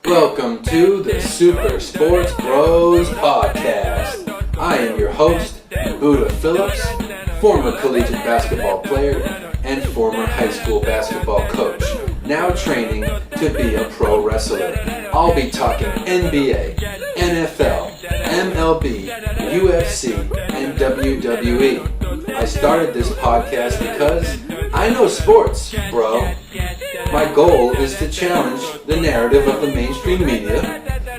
Welcome to the Super Sports Bros Podcast. I am your host, Buddha Phillips, former collegiate basketball player and former high school basketball coach, now training to be a pro wrestler. I'll be talking NBA, NFL, MLB, UFC, and WWE. I started this podcast because I know sports, bro. My goal is to challenge the narrative of the mainstream media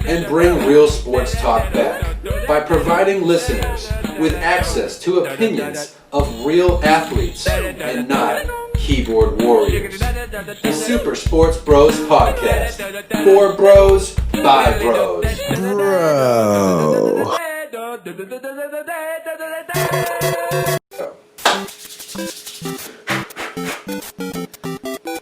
and bring real sports talk back by providing listeners with access to opinions of real athletes and not keyboard warriors. The Super Sports Bros Podcast. For bros, by bros. Bro.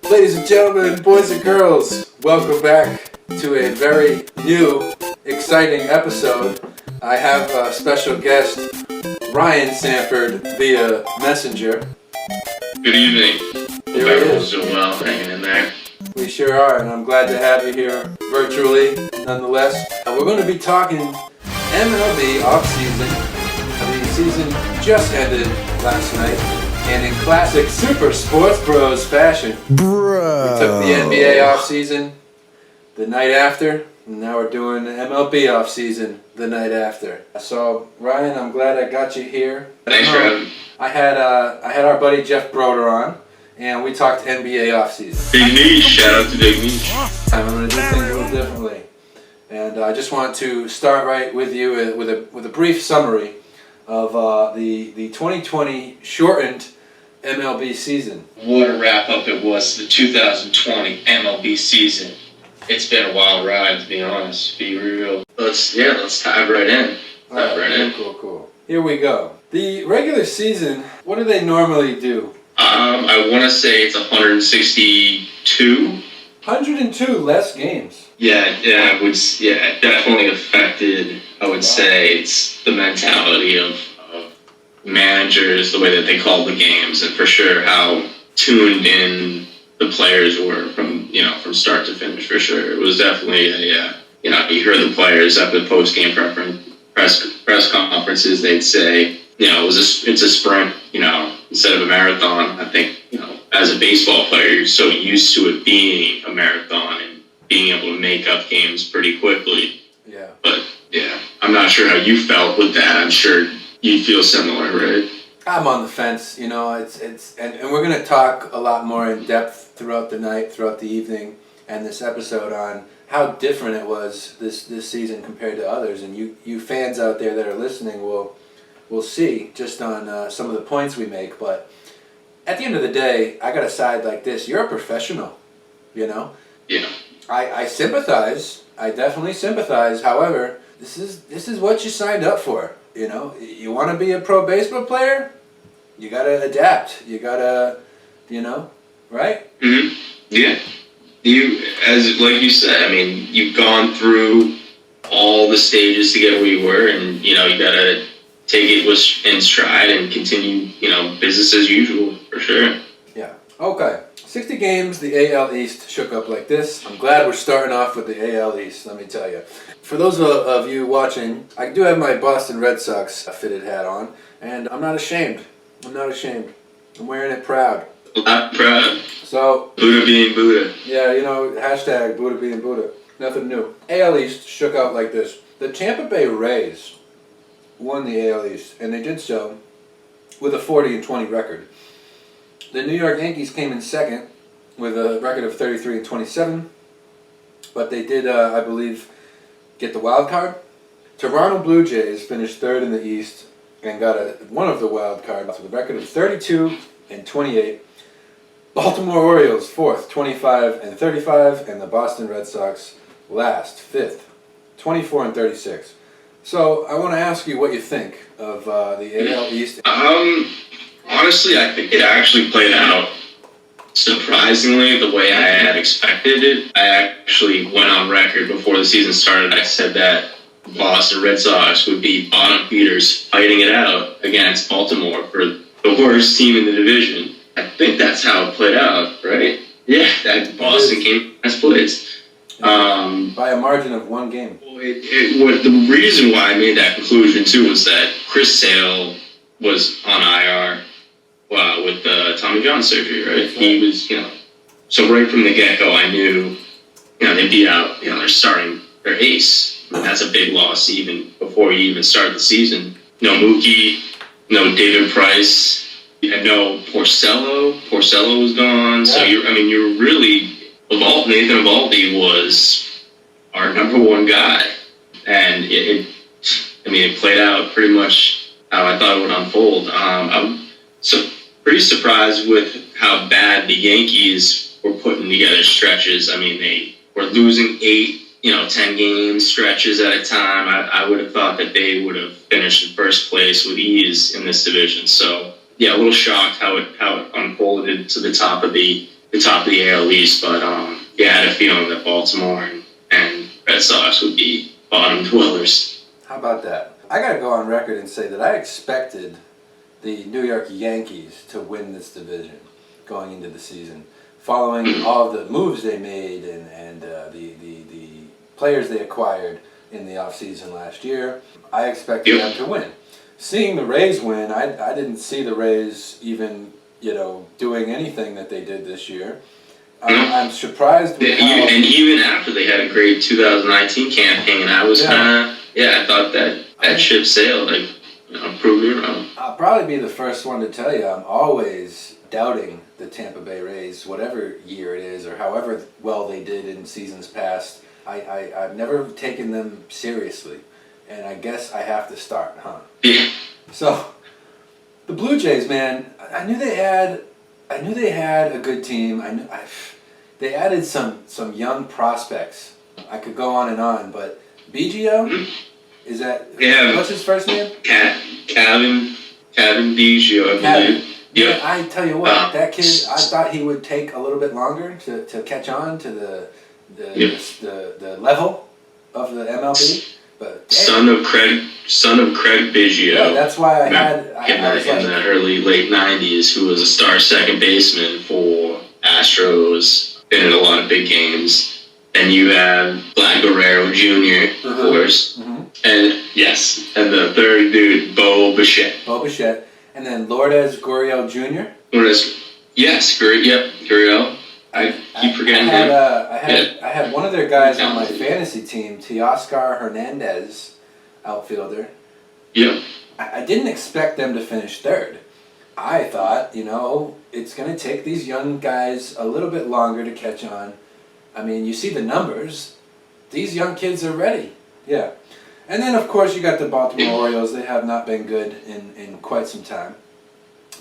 Ladies and gentlemen, boys and girls, welcome back to a very new, exciting episode. I have a special guest, Ryan Sanford, via Messenger. Good evening. Here he is. Doing well, hanging in there. We sure are, and I'm glad to have you here virtually, nonetheless. We're going to be talking MLB Offseason. The season just ended last night, and in classic Super Sports Bros fashion, Bro. we took the NBA offseason the night after, and now we're doing the MLB offseason the night after. So, Ryan, I'm glad I got you here. Thanks for having me. I had our buddy Jeff Broder on, and we talked NBA offseason. Big Niche, shout out to Big Niche. I'm going to do things a little differently, and I just want to start right with you with a brief summary of the 2020 shortened MLB season. What a wrap up it was, the 2020 MLB season. It's been a wild ride, to be honest, be real. Let's dive right in. Cool. Here we go. The regular season, what do they normally do? I want to say it's 162. 102 less games. It definitely affected, I would say, it's the mentality of managers, the way that they called the games, and for sure how tuned in the players were from start to finish, for sure. It was definitely you heard the players at the post-game press conferences, they'd say, it's a sprint, instead of a marathon. I think, as a baseball player, you're so used to it being a marathon and being able to make up games pretty quickly. Yeah. But, I'm not sure how you felt with that. I'm sure you feel similar, right? I'm on the fence, and we're going to talk a lot more in depth throughout the night, throughout the evening, and this episode on how different it was this season compared to others. And you fans out there that are listening will see just on some of the points we make. But at the end of the day, I got a side like this. You're a professional, Yeah. I sympathize. I definitely sympathize. However, this is what you signed up for. You want to be a pro baseball player, you got to adapt. You got to, right? Mm-hmm. Yeah. Like you said, you've gone through all the stages to get where you were, and, you got to take it in stride and continue, business as usual, for sure. Yeah. Okay. 60 games, the AL East shook up like this. I'm glad we're starting off with the AL East, let me tell you. For those of you watching, I do have my Boston Red Sox fitted hat on, and I'm not ashamed. I'm wearing it proud. I'm proud. So, Buddha being Buddha. Yeah, hashtag Buddha being Buddha. Nothing new. AL East shook out like this. The Tampa Bay Rays won the AL East, and they did so with a 40-20 record. The New York Yankees came in second with a record of 33-27, but they did, I believe, get the wild card. Toronto Blue Jays finished third in the East and got one of the wild cards with a record of 32-28. Baltimore Orioles fourth, 25-35, and the Boston Red Sox last, fifth, 24-36. So I want to ask you what you think of the AL East. Honestly, I think it actually played out surprisingly the way I had expected it. I actually went on record before the season started. I said that Boston Red Sox would be bottom feeders fighting it out against Baltimore for the worst team in the division. I think that's how it played out, right? Yeah, that Boston came last place. by a margin of one game. Well, the reason why I made that conclusion, too, was that Chris Sale was on IR with Tommy John surgery, right? He was, so right from the get-go, I knew, they'd be out, they're starting their ace. That's a big loss even before you even start the season. No Mookie, no David Price, no Porcello. Porcello was gone. Yeah. So you're really, Nathan Eovaldi was our number one guy. And it played out pretty much how I thought it would unfold. I'm pretty surprised with how bad the Yankees were putting together stretches. They were losing 8, 10 game stretches at a time. I would have thought that they would have finished in first place with ease in this division. So yeah, a little shocked how it unfolded to the top of the AL East. But I had a feeling that Baltimore and Red Sox would be bottom dwellers. How about that? I got to go on record and say that I expected the New York Yankees to win this division going into the season, following all the moves they made and the players they acquired in the offseason last year. I expected them to win. Seeing the Rays win, I didn't see the Rays even doing anything that they did this year. I'm surprised with and even after they had a great 2019 campaign, I was I thought that ship sailed. Prove me wrong. I'll probably be the first one to tell you I'm always doubting the Tampa Bay Rays, whatever year it is or however well they did in seasons past. I've never taken them seriously, and I guess I have to start, huh? Yeah. So, the Blue Jays, man, I knew they had a good team. They added some young prospects. I could go on and on, but Biggio, is that what's his first name? Kevin Biggio, I believe. Yeah, I tell you what, that kid, I thought he would take a little bit longer to catch on to the level of the MLB. But son of Craig Biggio. Yeah, that's why I in the early late '90s, who was a star second baseman for Astros, been in a lot of big games. And you have Vlad Guerrero Jr., of course, and and the third dude, Bo Bichette. And then Lourdes Gurriel Jr. Gurriel. I keep forgetting him. I had one of their guys on my fantasy team, Teoscar Hernandez, outfielder. Yeah. I didn't expect them to finish third. I thought, it's going to take these young guys a little bit longer to catch on. You see the numbers. These young kids are ready. Yeah. And then, of course, you got the Baltimore Orioles. They have not been good in quite some time.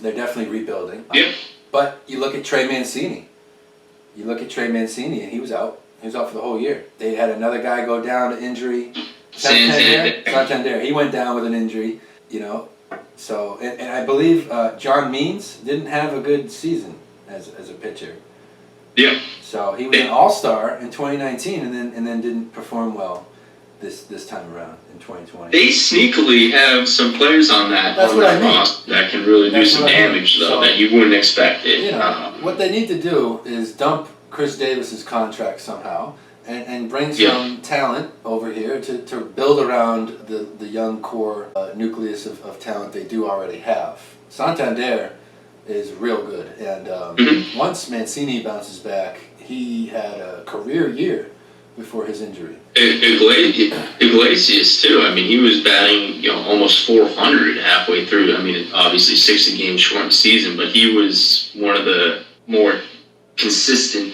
They're definitely rebuilding. Yeah. But you look at Trey Mancini. And he was out. He was out for the whole year. They had another guy go down to injury. Santander. He went down with an injury, So, and I believe John Means didn't have a good season as a pitcher. Yeah. So he was an all-star in 2019 and then didn't perform well this time around in 2020. They sneakily have some players on that roster that can really do some damage, though, that you wouldn't expect it. What they need to do is dump Chris Davis's contract somehow and bring some talent over here to build around the young core nucleus of talent they do already have. Santander is real good, and once Mancini bounces back, he had a career year before his injury. Iglesias too. He was batting almost 400 halfway through. Obviously 60 games short season, but he was one of the more consistent,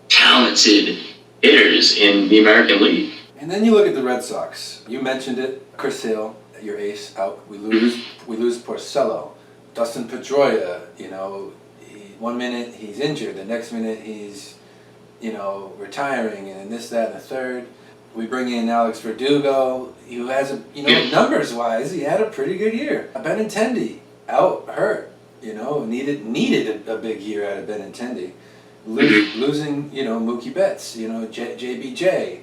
talented hitters in the American League. And then you look at the Red Sox. You mentioned it, Chris Sale, your ace, out. We lose Porcello, Dustin Pedroia. One minute he's injured, the next minute he's retiring, and this, that, and the third. We bring in Alex Verdugo, who has numbers-wise, he had a pretty good year. Benintendi, out, hurt, needed a big year out of Benintendi. Losing, Mookie Betts, JBJ.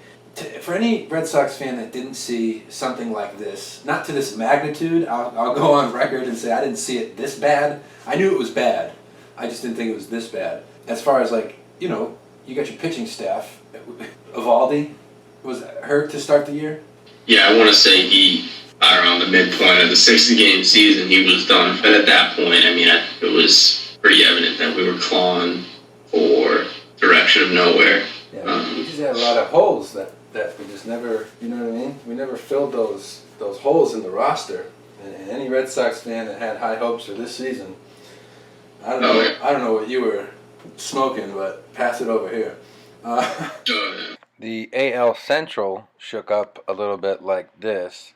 For any Red Sox fan that didn't see something like this, not to this magnitude, I'll go on record and say I didn't see it this bad. I knew it was bad. I just didn't think it was this bad. As far as you got your pitching staff, Eovaldi, hurt to start the year? Yeah, I want to say he, around the midpoint of the 60-game season, he was done. But at that point, I mean, it was pretty evident that we were clawing for direction of nowhere. Yeah, we just had a lot of holes that we just never, you know what I mean? We never filled those holes in the roster. And any Red Sox fan that had high hopes for this season, I don't know what you were smoking, but pass it over here. The AL Central shook up a little bit like this.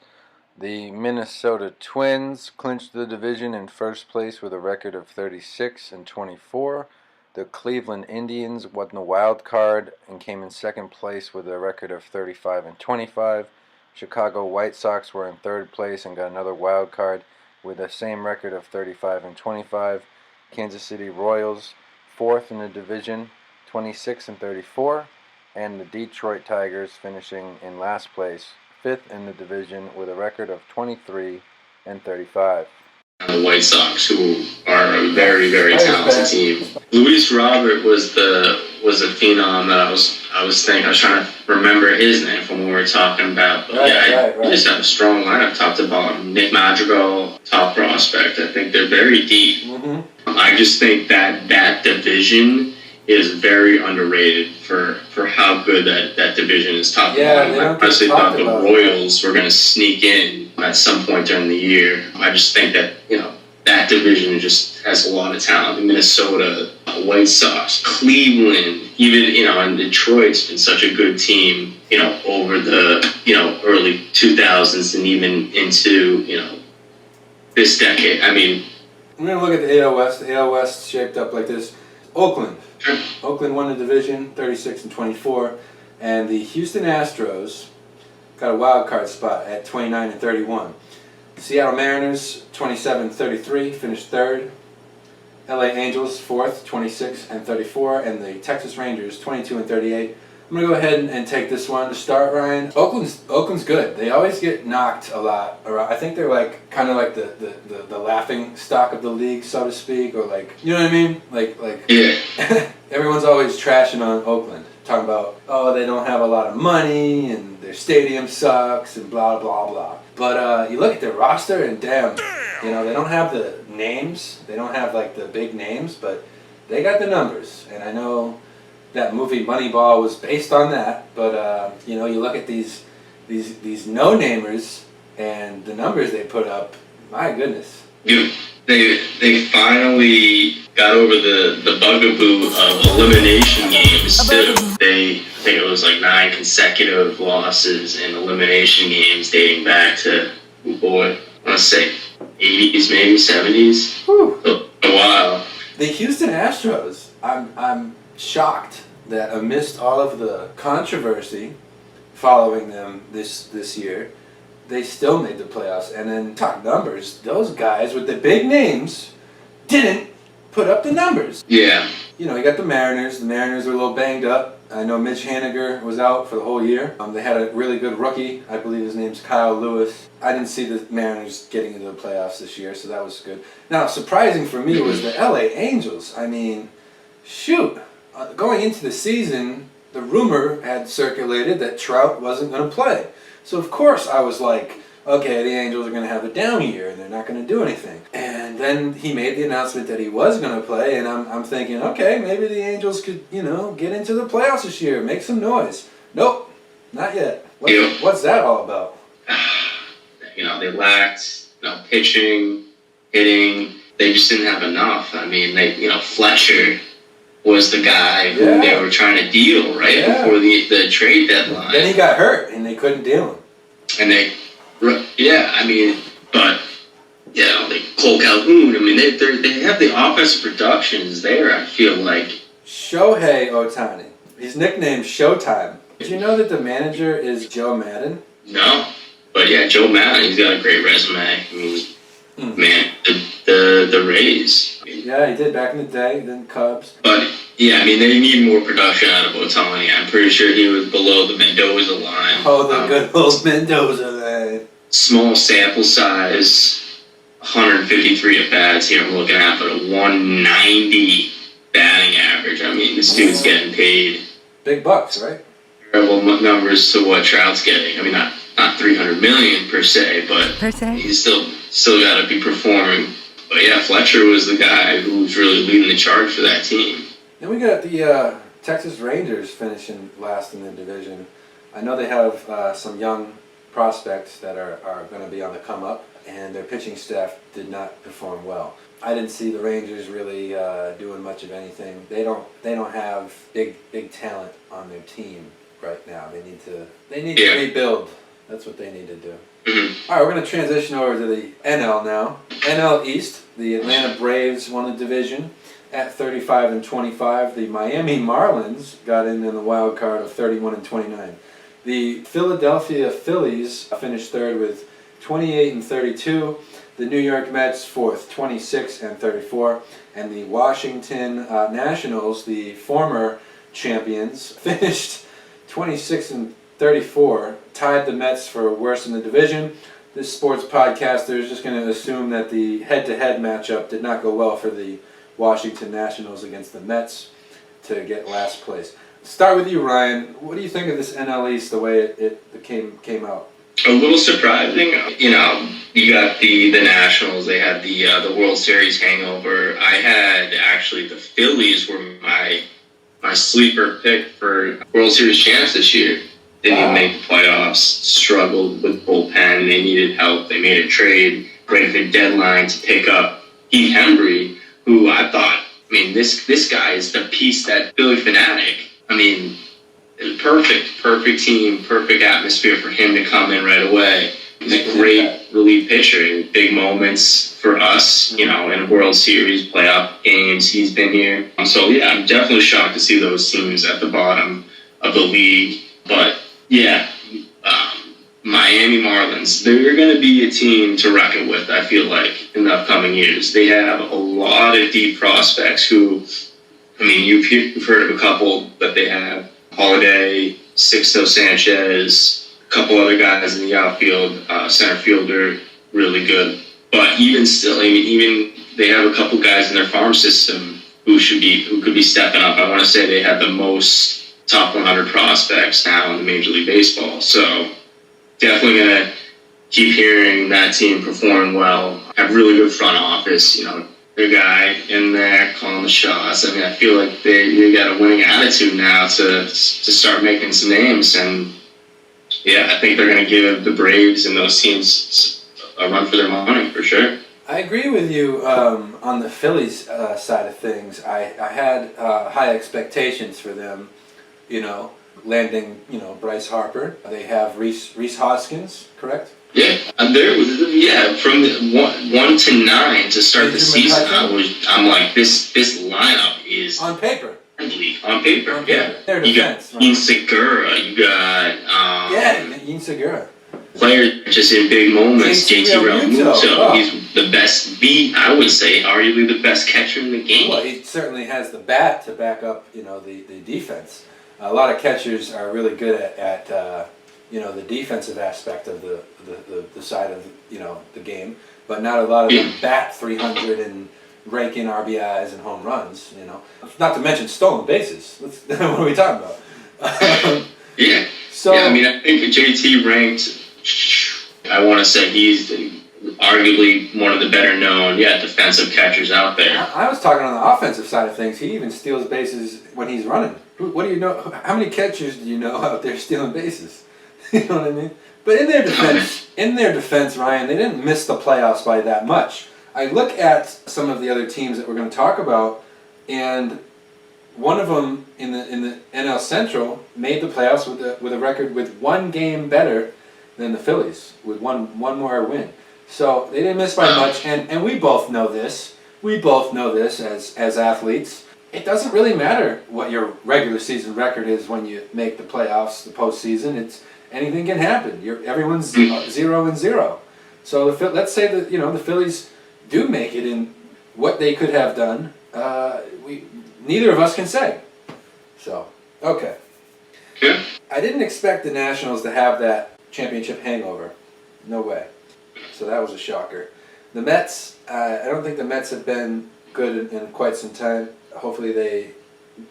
The Minnesota Twins clinched the division in first place with a record of 36-24. The Cleveland Indians won the wild card and came in second place with a record of 35-25. Chicago White Sox were in third place and got another wild card with the same record of 35-25. Kansas City Royals fourth in the division, 26-34. And the Detroit Tigers finishing in last place, fifth in the division with a record of 23-35. The White Sox, who are a very, very talented team. Luis Robert was a phenom that I was trying to remember his name from what we were talking about. But right. You just have a strong lineup. Talked about Nick Madrigal, top prospect. I think they're very deep. Mm-hmm. I just think that division is very underrated for how good that division is. Top to bottom. I honestly thought the Royals were going to sneak in at some point during the year. I just think that, that division just has a lot of talent. Minnesota, White Sox, Cleveland, even, and Detroit's been such a good team, over the, early 2000s and even into, this decade. I mean, we're going to look at the AL West. The AL West shaped up like this. Oakland. Sure. Oakland won the division, 36-24, and the Houston Astros got a wild card spot at 29-31. Seattle Mariners, 27-33, finished third. LA Angels, fourth, 26-34, and the Texas Rangers, 22-38. I'm gonna go ahead and take this one to start, Ryan. Oakland's good. They always get knocked a lot around. I think they're like kind of like the laughing stock of the league, so to speak, or like, you know what I mean? Like yeah. Everyone's always trashing on Oakland, talking about, oh, they don't have a lot of money and their stadium sucks and blah blah blah. But you look at their roster and damn, they don't have the names. They don't have like the big names, but they got the numbers. And I know that movie Moneyball was based on that, but you look at these no-namers and the numbers they put up. My goodness. They finally got over the bugaboo of elimination games too. I think it was like 9 consecutive losses in elimination games dating back to, I want to say 80s, maybe 70s. Whew. A while. The Houston Astros, I'm shocked that amidst all of the controversy following them this year, they still made the playoffs. And then talk numbers, those guys with the big names didn't put up the numbers. Yeah. You got the Mariners. The Mariners were a little banged up. I know Mitch Haniger was out for the whole year. They had a really good rookie. I believe his name's Kyle Lewis. I didn't see the Mariners getting into the playoffs this year, so that was good. Now, surprising for me was the LA Angels. I mean, shoot. Going into the season, the rumor had circulated that Trout wasn't going to play. So, of course, I was like, okay, the Angels are going to have a down year and they're not going to do anything. And then he made the announcement that he was going to play, and I'm thinking, okay, maybe the Angels could, get into the playoffs this year, make some noise. Nope, not yet. What's that all about? They lacked, pitching, hitting. They just didn't have enough. I mean, Fletcher was the guy who they were trying to deal before the trade deadline. Then he got hurt and they couldn't deal him. And Cole Calhoun. I mean, they have the offensive productions there. I feel like Shohei Ohtani. He's nicknamed Showtime. Did you know that the manager is Joe Madden? No, but yeah, Joe Madden. He's got a great resume. I mean, man, the Rays. Yeah, he did back in the day, then Cubs. But, yeah, I mean, they need more production out of Ohtani. I'm pretty sure he was below the Mendoza line. Oh, the good old Mendoza line. Small sample size, 153 at-bats here I'm looking at, but a 190 batting average. I mean, this dude's getting paid. Big bucks, right? comparable numbers to what Trout's getting. I mean, not 300 million per se, but he's still got to be performing. But yeah, Fletcher was the guy who was really leading the charge for that team. Then we got the Texas Rangers finishing last in the division. I know they have some young prospects that are going to be on the come up, and their pitching staff did not perform well. I didn't see the Rangers really doing much of anything. They don't have big talent on their team right now. They need to rebuild. That's what they need to do. Mm-hmm. All right, we're going to transition over to the NL now. NL East, the Atlanta Braves won the division at 35-25. The Miami Marlins got in the wild card of 31-29. The Philadelphia Phillies finished third with 28-32. The New York Mets fourth, 26-34. And the Washington Nationals, the former champions, finished 26-34, tied the Mets for worst in the division. This sports podcaster is just going to assume that the head-to-head matchup did not go well for the Washington Nationals against the Mets to get last place. Start with you, Ryan. What do you think of this NL East, the way it came out? A little surprising. You know, you got the Nationals. They had the World Series hangover. I had actually the Phillies were my sleeper pick for World Series champs this year. Didn't even make the playoffs. Struggled with bullpen. They needed help. They made a trade right at the deadline to pick up Heath Hembry, who I thought, I mean, this guy is the piece that Philly fanatic. I mean, perfect team, perfect atmosphere for him to come in right away. He's a great relief pitcher in big moments for us, you know, in World Series, playoff games. He's been here. So, yeah, I'm definitely shocked to see those teams at the bottom of the league. But, yeah, Miami Marlins, they're going to be a team to reckon with, I feel like, in the upcoming years. They have a lot of deep prospects who, I mean, you've heard of a couple that they have. Holiday, Sixto Sanchez, a couple other guys in the outfield, center fielder, really good. But even still, I mean, even they have a couple guys in their farm system who could be stepping up. I want to say they have the most top 100 prospects now in Major League Baseball. So definitely gonna keep hearing that team perform well. Have really good front office, you know. Their guy in there calling the shots. I mean, I feel like they got a winning attitude now to start making some names, and yeah, I think they're going to give the Braves and those teams a run for their money for sure. I agree with you on the Phillies side of things. I had high expectations for them, you know, landing, you know, Bryce Harper. They have Rhys Hoskins, correct? Yeah, from 1 to 9 to start the season, I'm like, this lineup is on paper. On paper, yeah. Their You got defense, Ian Segura, you got Ian Segura. Player just in big moments, JT Realmuto. Oh. He's the best, I would say, arguably the best catcher in the game. Well, he certainly has the bat to back up, you know, the defense. A lot of catchers are really good at you know, the defensive aspect of the side of, you know, the game, but not a lot of them bat 300 and rake in RBIs and home runs, you know. Not to mention stolen bases. What are we talking about? Yeah. So, yeah, I mean, I think JT ranked, I want to say he's arguably one of the better known, defensive catchers out there. I was talking on the offensive side of things. He even steals bases when he's running. What do you know? How many catchers do you know out there stealing bases? You know what I mean? But in their defense, Ryan, they didn't miss the playoffs by that much. I look at some of the other teams that we're going to talk about, and one of them in the NL Central made the playoffs with a record with one game better than the Phillies, with one more win. So they didn't miss by much, and we both know this. We both know this as athletes. It doesn't really matter what your regular season record is when you make the playoffs, the postseason. Anything can happen. Everyone's 0-0. So let's say that, you know, the Phillies do make it in what they could have done. Neither of us can say. So, okay. Yeah. I didn't expect the Nationals to have that championship hangover. No way. So that was a shocker. The Mets, I don't think the Mets have been good in quite some time. Hopefully they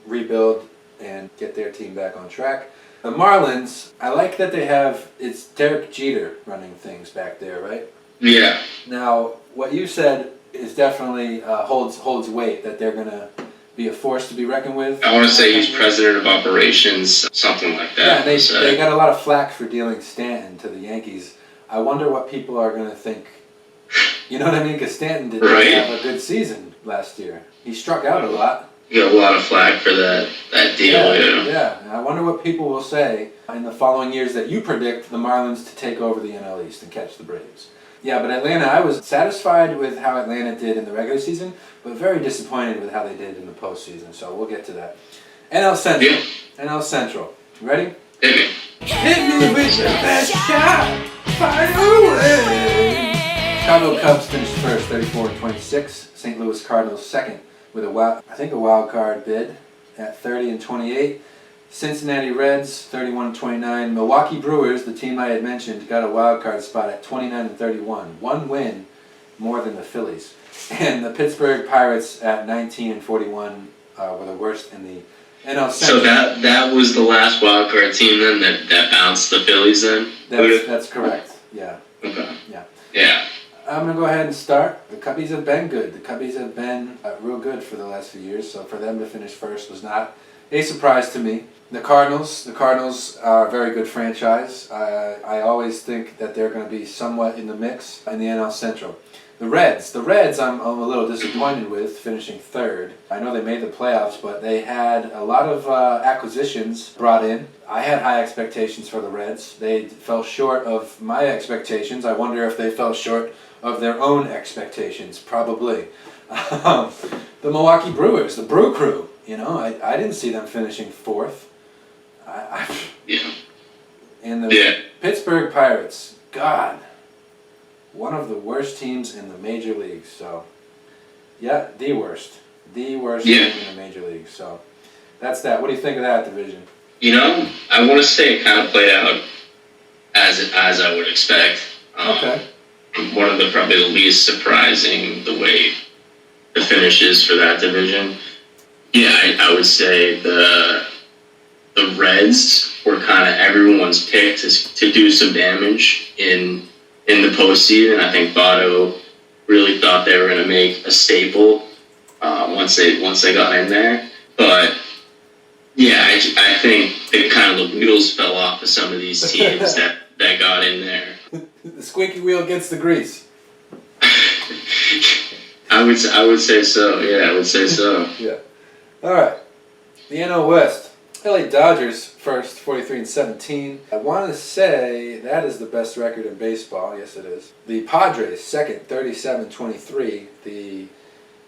rebuild and get their team back on track. The Marlins, I like that they have, it's Derek Jeter running things back there, right? Yeah. Now, what you said is definitely holds weight, that they're going to be a force to be reckoned with. I want to say he's president of operations, something like that. Yeah, they got a lot of flack for dealing Stanton to the Yankees. I wonder what people are going to think. You know what I mean? Because Stanton didn't have a good season last year. He struck out a lot. You got a lot of flack for that deal. Yeah. I wonder what people will say in the following years that you predict the Marlins to take over the NL East and catch the Braves. Yeah, but Atlanta, I was satisfied with how Atlanta did in the regular season, but very disappointed with how they did in the postseason. So we'll get to that. NL Central. Yeah. NL Central. You ready? Hit me. Hit me with your best shot. Fire away. Chicago Cubs finished first, 34-26. St. Louis Cardinals second with a wild card bid at 30-28. Cincinnati Reds 31-29. Milwaukee Brewers, the team I had mentioned, got a wild card spot at 29-31. One win more than the Phillies. And the Pittsburgh Pirates at 19-41 were the worst in the NL Central. So that was the last wild card team then that bounced the Phillies then? That's correct. Yeah. Okay. Yeah. I'm going to go ahead and start. The Cubbies have been good. The Cubbies have been real good for the last few years, so for them to finish first was not a surprise to me. The Cardinals are a very good franchise. I always think that they're going to be somewhat in the mix in the NL Central. The Reds I'm a little disappointed with, finishing third. I know they made the playoffs, but they had a lot of acquisitions brought in. I had high expectations for the Reds. They fell short of my expectations. I wonder if they fell short of their own expectations. Probably. The Milwaukee Brewers, the Brew Crew. I didn't see them finishing fourth. And the Pittsburgh Pirates, God, one of the worst teams in the major leagues. So, the worst team in the major leagues. So, that's that. What do you think of that division? I want to say it kind of played out as I would expect. Okay. One of the probably the least surprising the way the finishes for that division. Yeah, I would say the Reds were kind of everyone's pick to do some damage in the postseason. I think Votto really thought they were going to make a staple once they got in there. But yeah, I think they kind of the wheels fell off of some of these teams that got in there. The squeaky wheel gets the grease. I would say so. Yeah, I would say so. Yeah. All right. The NL West. LA Dodgers first, 43-17. I want to say that is the best record in baseball. Yes, it is. The Padres second, 37-23. The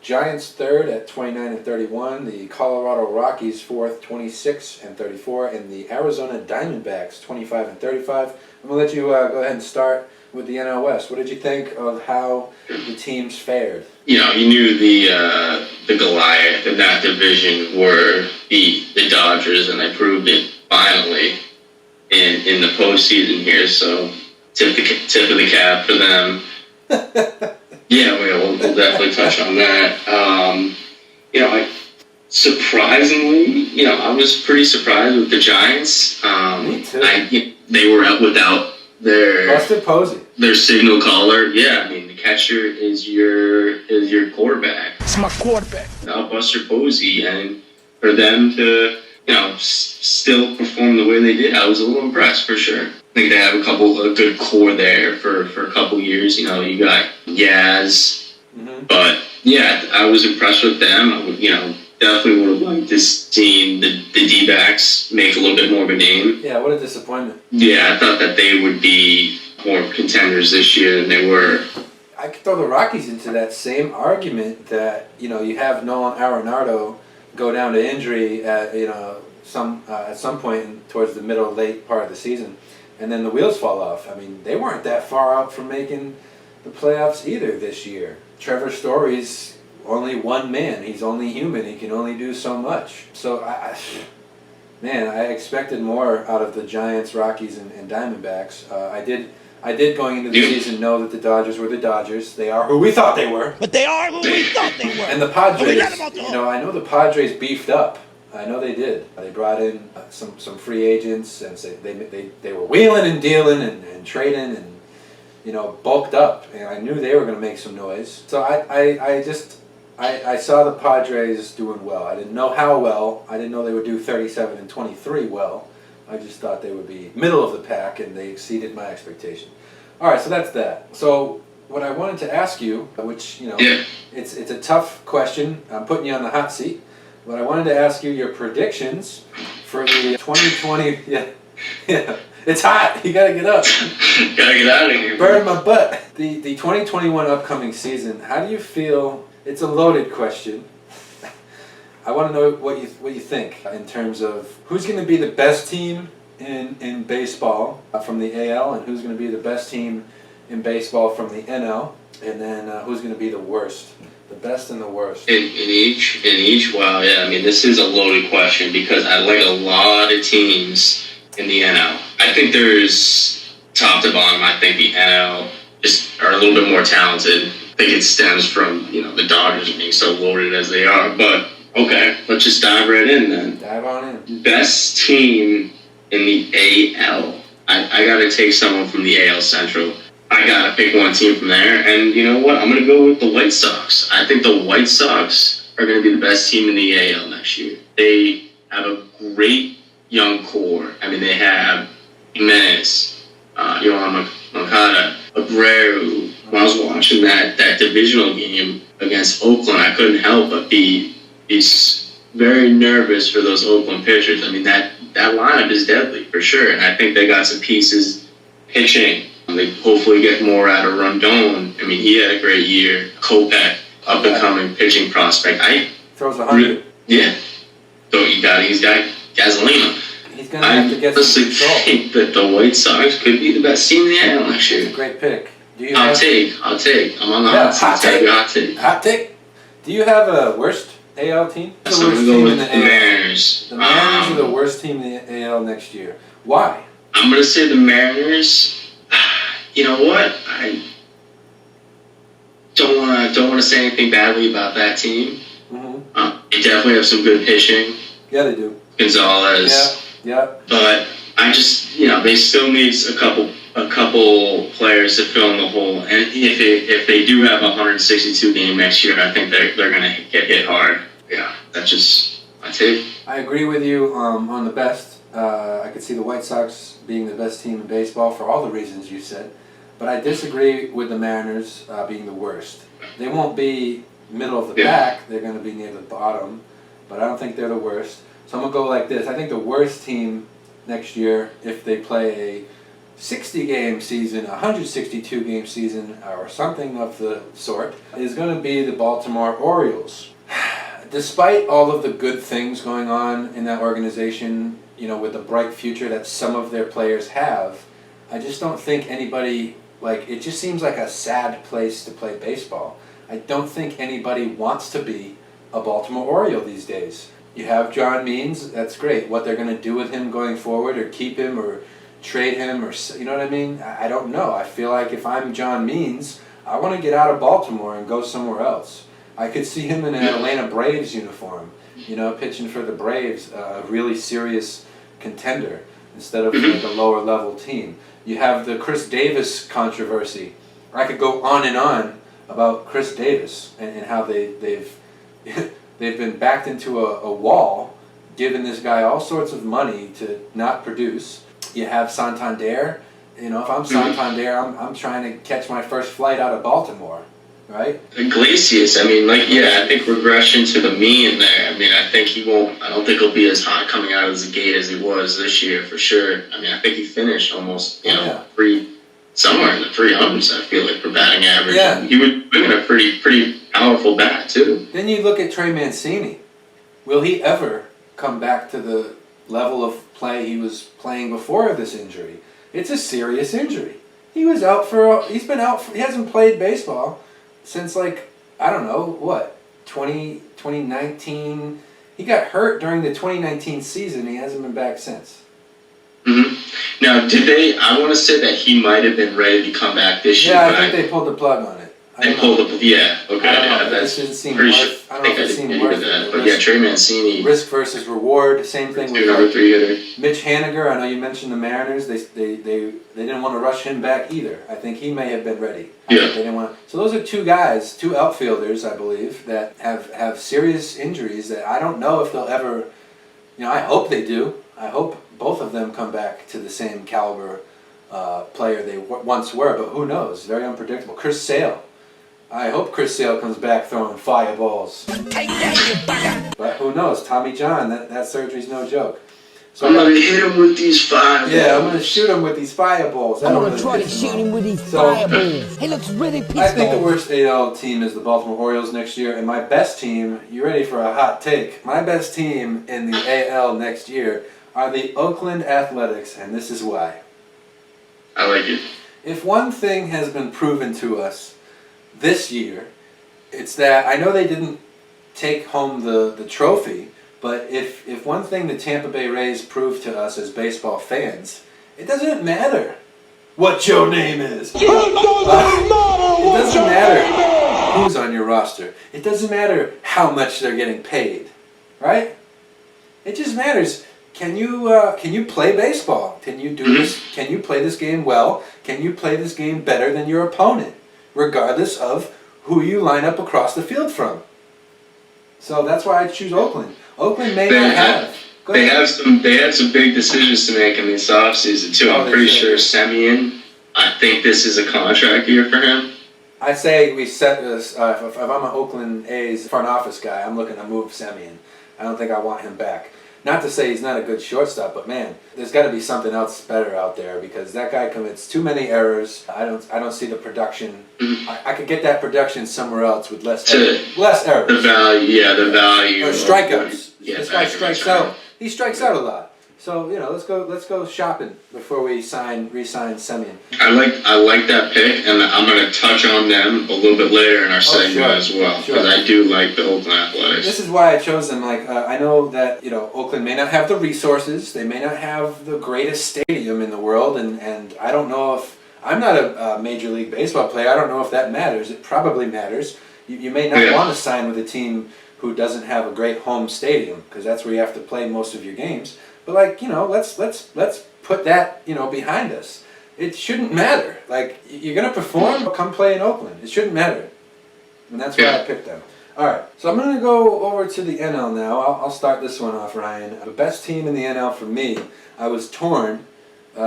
Giants third at 29-31. The Colorado Rockies fourth, 26-34. And the Arizona Diamondbacks 25-35. I'm going to let you go ahead and start with the NL West. What did you think of how the teams fared? You knew the Goliath in that division were the Dodgers, and they proved it finally in the postseason here. So tip of the cap for them. Yeah, we'll definitely touch on that. Surprisingly, I was pretty surprised with the Giants. Me too. They were out without Buster Posey, their signal caller. Yeah, I mean the catcher is your quarterback. It's my quarterback. Now Buster Posey, and for them to still perform the way they did, I was a little impressed for sure. I think they have a good core there for a couple years. You got Yaz, but yeah, I was impressed with them. Definitely would have liked to see the D-backs make a little bit more of a name. Yeah, what a disappointment. Yeah, I thought that they would be more contenders this year than they were. I could throw the Rockies into that same argument that, you have Nolan Arenado go down to injury at some point towards the late part of the season, and then the wheels fall off. I mean, they weren't that far out from making the playoffs either this year. Trevor Story's only one man. He's only human. He can only do so much. So, I expected more out of the Giants, Rockies, and Diamondbacks. I did going into the season know that the Dodgers were the Dodgers. They are who we thought they were. But they are who we thought they were. And the Padres, I know the Padres beefed up I know they did. They brought in some free agents, and they were wheeling and dealing and trading and, bulked up. And I knew they were going to make some noise. So I saw the Padres doing well. I didn't know how well. I didn't know they would do 37-23 well. I just thought they would be middle of the pack, and they exceeded my expectation. All right, so that's that. So what I wanted to ask you, which, it's a tough question. I'm putting you on the hot seat. But I wanted to ask you your predictions for the 2020. Yeah. It's hot. You got to get up. Gotta get out of here. Burn my butt. The 2021 upcoming season, how do you feel? It's a loaded question. I want to know what you think in terms of who's going to be the best team in baseball from the AL, and who's going to be the best team in baseball from the NL, and then who's going to be the worst, the best and the worst. In each. Wow, yeah. I mean, this is a loaded question because I like a lot of teams in the NL. I think there's top to bottom. I think the NL just are a little bit more talented. I think it stems from the Dodgers being so loaded as they are, but. Okay, let's just dive right in then. Dive on in. Best team in the AL. I got to take someone from the AL Central. I got to pick one team from there. And you know what? I'm going to go with the White Sox. I think the White Sox are going to be the best team in the AL next year. They have a great young core. I mean, they have Jimenez, Yohan Moncada, Abreu. When I was watching that divisional game against Oakland, I couldn't help but be very nervous for those Oakland pitchers. I mean, that lineup is deadly for sure, and I think they got some pieces pitching. They hopefully get more out of Rondon. I mean, he had a great year. Kopech, up-and-coming pitching prospect. Throws 100. Yeah. So he's got Gasolina. He's going to have to get some control. I think that the White Sox could be the best team in the AL next year. It's a great pick. I'll take. I'm on the hot take. Hot take. Do you have a worst AL team? The worst team in the Mariners. The Mariners are the worst team in the AL next year. Why? I'm going to say the Mariners. You know what? I don't want to say anything badly about that team. Mm-hmm. They definitely have some good pitching. Yeah, they do. Gonzalez. Yeah. But I just, they still need a couple players to fill in the hole. And if they do have a 162 game next year, I think they're going to get hit hard. Yeah, that's just my take. I agree with you on the best. I could see the White Sox being the best team in baseball for all the reasons you said. But I disagree with the Mariners being the worst. They won't be middle of the pack. They're going to be near the bottom. But I don't think they're the worst. So I'm going to go like this. I think the worst team next year, if they play a 60-game season, 162-game season, or something of the sort, is going to be the Baltimore Orioles. Despite all of the good things going on in that organization, with the bright future that some of their players have, I just don't think anybody, it just seems like a sad place to play baseball. I don't think anybody wants to be a Baltimore Oriole these days. You have John Means, that's great. What they're going to do with him going forward, or keep him, or trade him, or you know what I mean? I don't know. I feel like if I'm John Means, I want to get out of Baltimore and go somewhere else. I could see him in an Atlanta Braves uniform, pitching for the Braves, a really serious contender instead of a lower level team. You have the Chris Davis controversy. I could go on and on about Chris Davis and how they've been backed into a wall, giving this guy all sorts of money to not produce. You have Santander. If I'm Santander, I'm trying to catch my first flight out of Baltimore, right? Iglesias, I think regression to the mean there. I think I don't think he'll be as hot coming out of the gate as he was this year for sure. I think he finished almost, somewhere in the 300s, I feel like, for batting average. Yeah. He was bringing a pretty powerful bat, too. Then you look at Trey Mancini. Will he ever come back to the level of play he was playing before this injury? It's a serious injury. He hasn't played baseball since 2019. He got hurt during the 2019 season. He hasn't been back since. Mm-hmm. Now, I want to say that he might have been ready to come back this year. Yeah, I think they pulled the plug on it. They pulled up. Yeah. Okay. I don't know. Yeah, This didn't seem worth. I don't know if it seemed worth it. But yeah, Trey Mancini. Risk versus reward. Same thing with number 3 hitter. Mitch Haniger. I know you mentioned the Mariners. They didn't want to rush him back either. I think he may have been ready. Yeah. They didn't want. So those are two guys, two outfielders, I believe, that have serious injuries that I don't know if they'll ever. I hope they do. I hope both of them come back to the same caliber player they once were, but who knows? Very unpredictable. Chris Sale. I hope Chris Sale comes back throwing fireballs. But who knows? Tommy John, that surgery's no joke. So I'm going to hit him with these fireballs. Yeah, I'm going to shoot him with these fireballs. I'm going to try to shoot him with these fireballs. He looks really pissed off. I think the worst AL team is the Baltimore Orioles next year, and my best team, you ready for a hot take? My best team in the AL next year are the Oakland Athletics, and this is why. I like it. If one thing has been proven to us this year, it's that I know they didn't take home the trophy, but if one thing the Tampa Bay Rays proved to us as baseball fans, it doesn't matter what your name is. It doesn't matter who's on your roster. It doesn't matter how much they're getting paid, right? It just matters. Can you play baseball? Can you do this? Can you play this game well? Can you play this game better than your opponent, regardless of who you line up across the field from? So that's why I choose Oakland. Oakland may not have. They had some big decisions to make in this offseason too. I'm pretty sure Semien. I think this is a contract year for him. I say we set this. If I'm an Oakland A's front office guy, I'm looking to move Semien. I don't think I want him back. Not to say he's not a good shortstop, but man, there's got to be something else better out there because that guy commits too many errors. I don't see the production. I could get that production somewhere else with less errors. The value. Or strikeouts. Yeah, this guy strikes out. He strikes out a lot. So let's go shopping before we re-sign Semien. I like that pick, and I'm going to touch on them a little bit later in our segment as well because I do like the Oakland Athletics. This is why I chose them. I know that Oakland may not have the resources, they may not have the greatest stadium in the world, and I don't know if I'm not a Major League Baseball player. I don't know if that matters. It probably matters. You may not want to sign with a team who doesn't have a great home stadium because that's where you have to play most of your games. But let's put that behind us. It shouldn't matter. You're gonna perform, come play in Oakland. It shouldn't matter, and that's why I picked them. All right, so I'm gonna go over to the NL now. I'll start this one off, Ryan. The best team in the NL for me. I was torn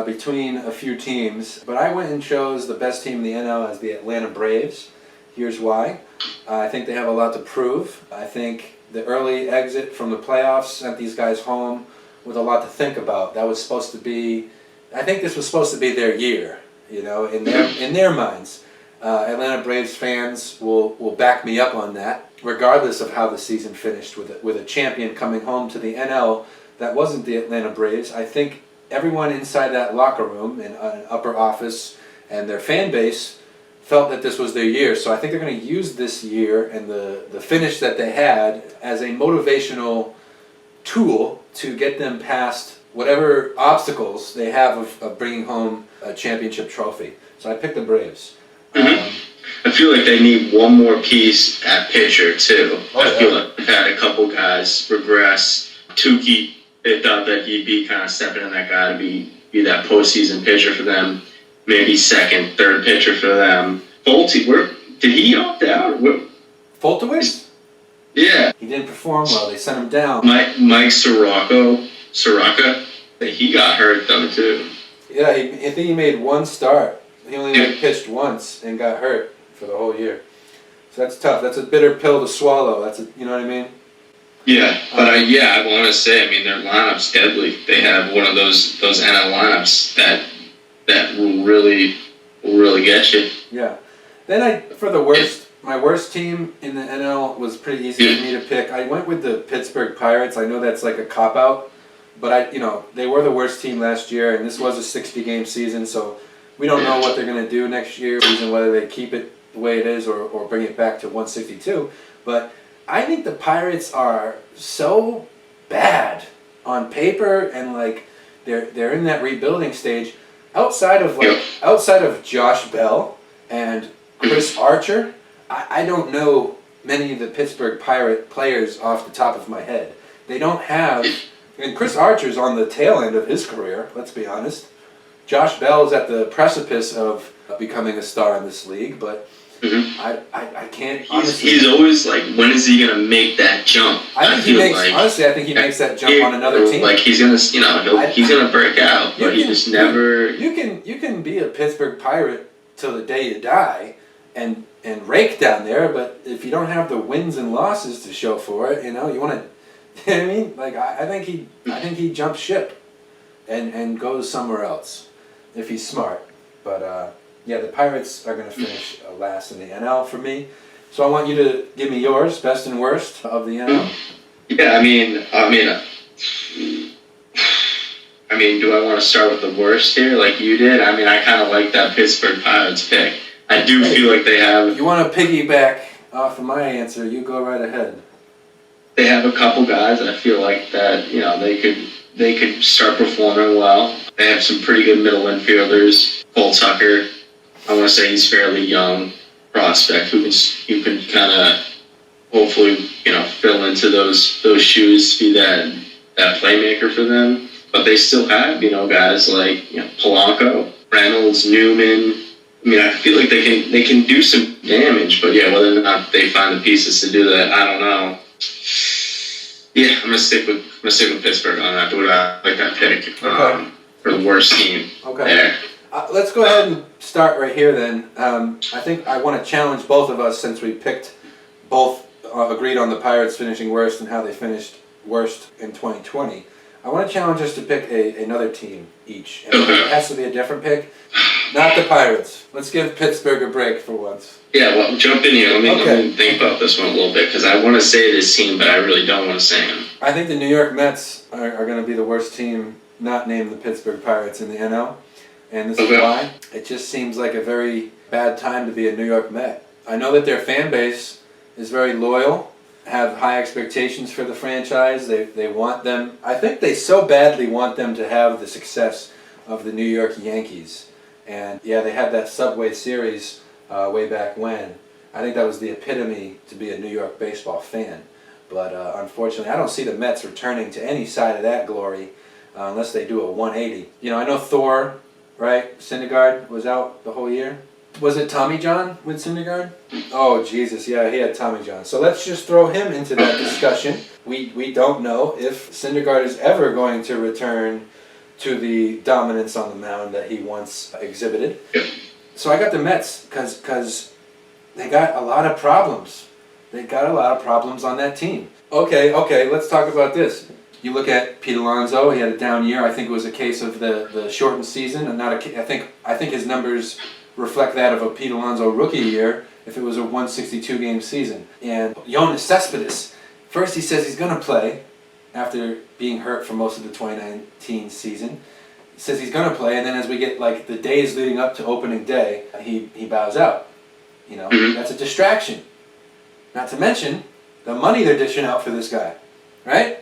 between a few teams, but I went and chose the best team in the NL as the Atlanta Braves. Here's why. I think they have a lot to prove. I think the early exit from the playoffs sent these guys home with a lot to think about. That was supposed to be, I think this was supposed to be their year, in their minds. Atlanta Braves fans will back me up on that, regardless of how the season finished with a champion coming home to the NL that wasn't the Atlanta Braves. I think everyone inside that locker room and upper office and their fan base felt that this was their year. So I think they're going to use this year and the finish that they had as a motivational tool to get them past whatever obstacles they have of bringing home a championship trophy. So I picked the Braves. I feel like they need one more piece at pitcher too. I feel like they've had a couple guys regress. Tukey, they thought that he'd be kind of stepping in that guy to be that postseason pitcher for them. Maybe second, third pitcher for them. Folty, did he opt out? Foltewicz? Yeah. He didn't perform well. They sent him down. Mike Soroka, he got hurt though too. Yeah, I think he made one start. He only pitched once and got hurt for the whole year. So that's tough. That's a bitter pill to swallow. You know what I mean? Yeah, but I want to say, their lineup's deadly. They have one of those NL lineups that will really get you. Yeah. Then for the worst. My worst team in the NL was pretty easy for me to pick. I went with the Pittsburgh Pirates. I know that's like a cop-out, but they were the worst team last year, and this was a 60-game season, so we don't know what they're going to do next year, whether they keep it the way it is or bring it back to 162. But I think the Pirates are so bad on paper, and they're in that rebuilding stage. Outside of Josh Bell and Chris Archer, I don't know many of the Pittsburgh Pirate players off the top of my head. They don't have, and Chris Archer's on the tail end of his career, let's be honest. Josh Bell's at the precipice of becoming a star in this league, but I can't honestly. He's always like, when is he gonna make that jump? I think he makes that jump on another team. Like he's gonna, he's gonna break out, but he just never. You can be a Pittsburgh Pirate till the day you die, and rake down there. But if you don't have the wins and losses to show for it, you want to. You know what I mean? Like I think he jumps ship, and goes somewhere else, if he's smart. But yeah, the Pirates are going to finish last in the NL for me. So I want you to give me yours, best and worst of the NL. Yeah, I mean, do I want to start with the worst here, like you did? I mean, I kind of like that Pittsburgh Pirates pick. I do feel like they have. You want to piggyback off of my answer? You go right ahead. They have a couple guys that I feel like that they could start performing well. They have some pretty good middle infielders. Cole Tucker, I want to say he's fairly young prospect who can kind of hopefully fill into those shoes, be that playmaker for them. But they still have guys like Polanco, Reynolds, Newman. I mean, I feel like they can do some damage, but yeah, whether or not they find the pieces to do that, I don't know. Yeah, I'm gonna stick with Pittsburgh on that. I like that pick for the worst team. Okay. There. Let's go ahead and start right here then. I think I want to challenge both of us since we picked both agreed on the Pirates finishing worst and how they finished worst in 2020. I want to challenge us to pick another team each. And it has to be a different pick. Not the Pirates. Let's give Pittsburgh a break for once. Yeah, well, jump in here. Let me think about this one a little bit because I want to say this team, but I really don't want to say them. I think the New York Mets are going to be the worst team not named the Pittsburgh Pirates in the NL. And this is why. It just seems like a very bad time to be a New York Met. I know that their fan base is very loyal, have high expectations for the franchise. They want them. I think they so badly want them to have the success of the New York Yankees. And yeah, they had that Subway Series way back when. I think that was the epitome to be a New York baseball fan. But unfortunately, I don't see the Mets returning to any side of that glory unless they do a 180. I know Thor, right? Syndergaard was out the whole year. Was it Tommy John with Syndergaard? Oh, Jesus, yeah, he had Tommy John. So let's just throw him into that discussion. We don't know if Syndergaard is ever going to return to the dominance on the mound that he once exhibited. So I got the Mets because they got a lot of problems. They got a lot of problems on that team. Okay, let's talk about this. You look at Pete Alonso, he had a down year. I think it was a case of the shortened season, and I think his numbers reflect that of a Pete Alonso rookie year if it was a 162 game season. And Yoenis Cespedes, first he says he's going to play after being hurt for most of the 2019 season. He says he's going to play, and then as we get like the days leading up to opening day, he bows out. That's a distraction. Not to mention the money they're dishing out for this guy, right?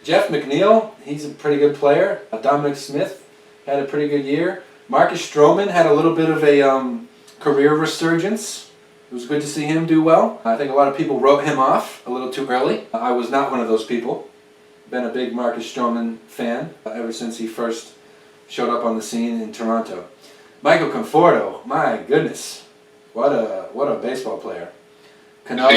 Jeff McNeil, he's a pretty good player. Dominic Smith had a pretty good year. Marcus Stroman had a little bit of a career resurgence. It was good to see him do well. I think a lot of people wrote him off a little too early. I was not one of those people. Been a big Marcus Stroman fan ever since he first showed up on the scene in Toronto. Michael Conforto, my goodness, what a baseball player. Cano.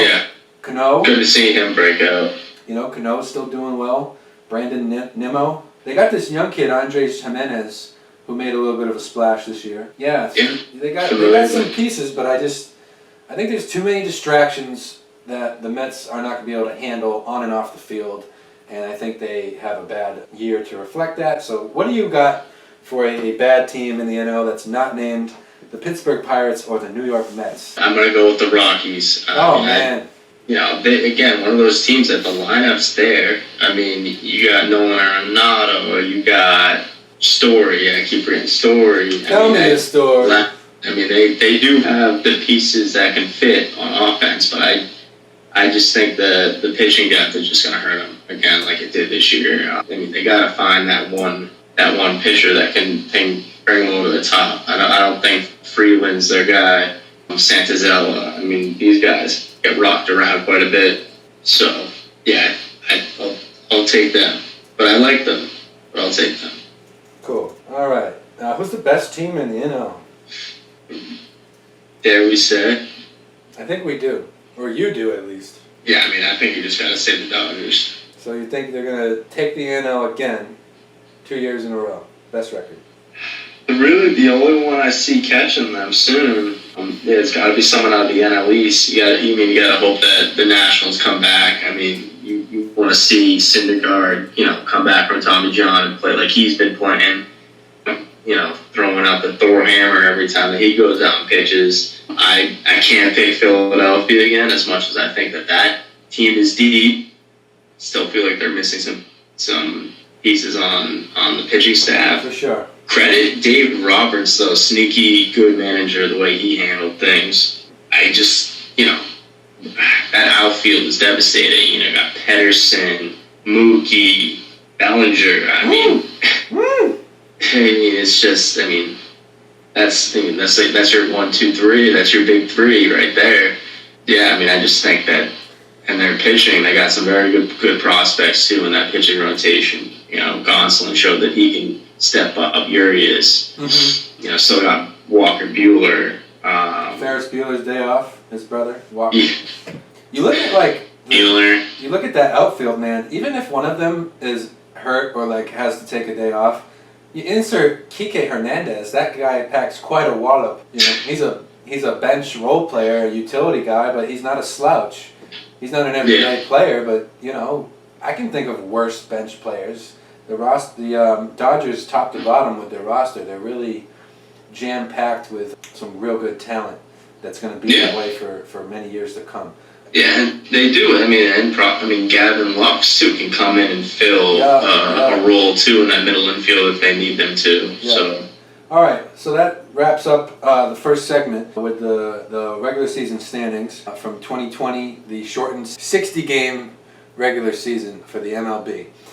Good to see him break out. Cano's still doing well. Brandon Nimmo. They got this young kid, Andres Jimenez, who made a little bit of a splash this year. Yeah, they got some pieces, but I think there's too many distractions that the Mets are not going to be able to handle on and off the field, and I think they have a bad year to reflect that. So what do you got for a bad team in the NL that's not named the Pittsburgh Pirates or the New York Mets? I'm going to go with the Rockies. Man. Again, one of those teams that the lineup's there. I mean, you got Nolan Arenado, you got Story. I keep forgetting Story. Tell me the story. I mean, they do have the pieces that can fit on offense, but I just think the pitching depth is just going to hurt them again, like it did this year. I mean, they got to find that one pitcher that can bring them over the top. I don't think Freeland's their guy. Santazella. I mean, these guys get rocked around quite a bit. So, yeah, I'll take them. But I like them, but I'll take them. Cool. All right. Who's the best team in the NL? Dare we say? I think we do. Or you do, at least. Yeah, I mean, I think you just got to say the Dodgers. So you think they're going to take the NL again 2 years in a row? Best record. Really, the only one I see catching them soon, it's got to be someone out of the NL East. You got to hope that the Nationals come back. I mean, you want to see Syndergaard, come back from Tommy John and play like he's been playing. Throwing out the Thor hammer every time that he goes out and pitches. I can't pick Philadelphia again, as much as I think that team is deep. Still feel like they're missing some pieces on the pitching staff. For sure. Credit Dave Roberts, though, sneaky good manager, the way he handled things. I just, that outfield is devastating. You got Pedersen, Mookie, Bellinger. I mean, it's just, that's your 1, 2, 3. That's your big three right there. Yeah, I just think that, and their pitching, they got some very good prospects too in that pitching rotation. Gonsolin showed that he can step up. Urias, so got Walker Buehler. Ferris Bueller's day off, his brother Walker. Yeah. You look at Buehler. You look at that outfield, man. Even if one of them is hurt or has to take a day off, you insert Kike Hernandez. That guy packs quite a wallop. He's a bench role player, a utility guy, but he's not a slouch. He's not an everyday player, but I can think of worse bench players. The Dodgers, top to bottom with their roster, they're really jam-packed with some real good talent that's going to be that way for many years to come. Yeah, and they do. Gavin Lux too can come in and fill a role too in that middle infield if they need them to. Yeah. So. All right, so that wraps up the first segment with the regular season standings from 2020, the shortened 60-game regular season for the MLB.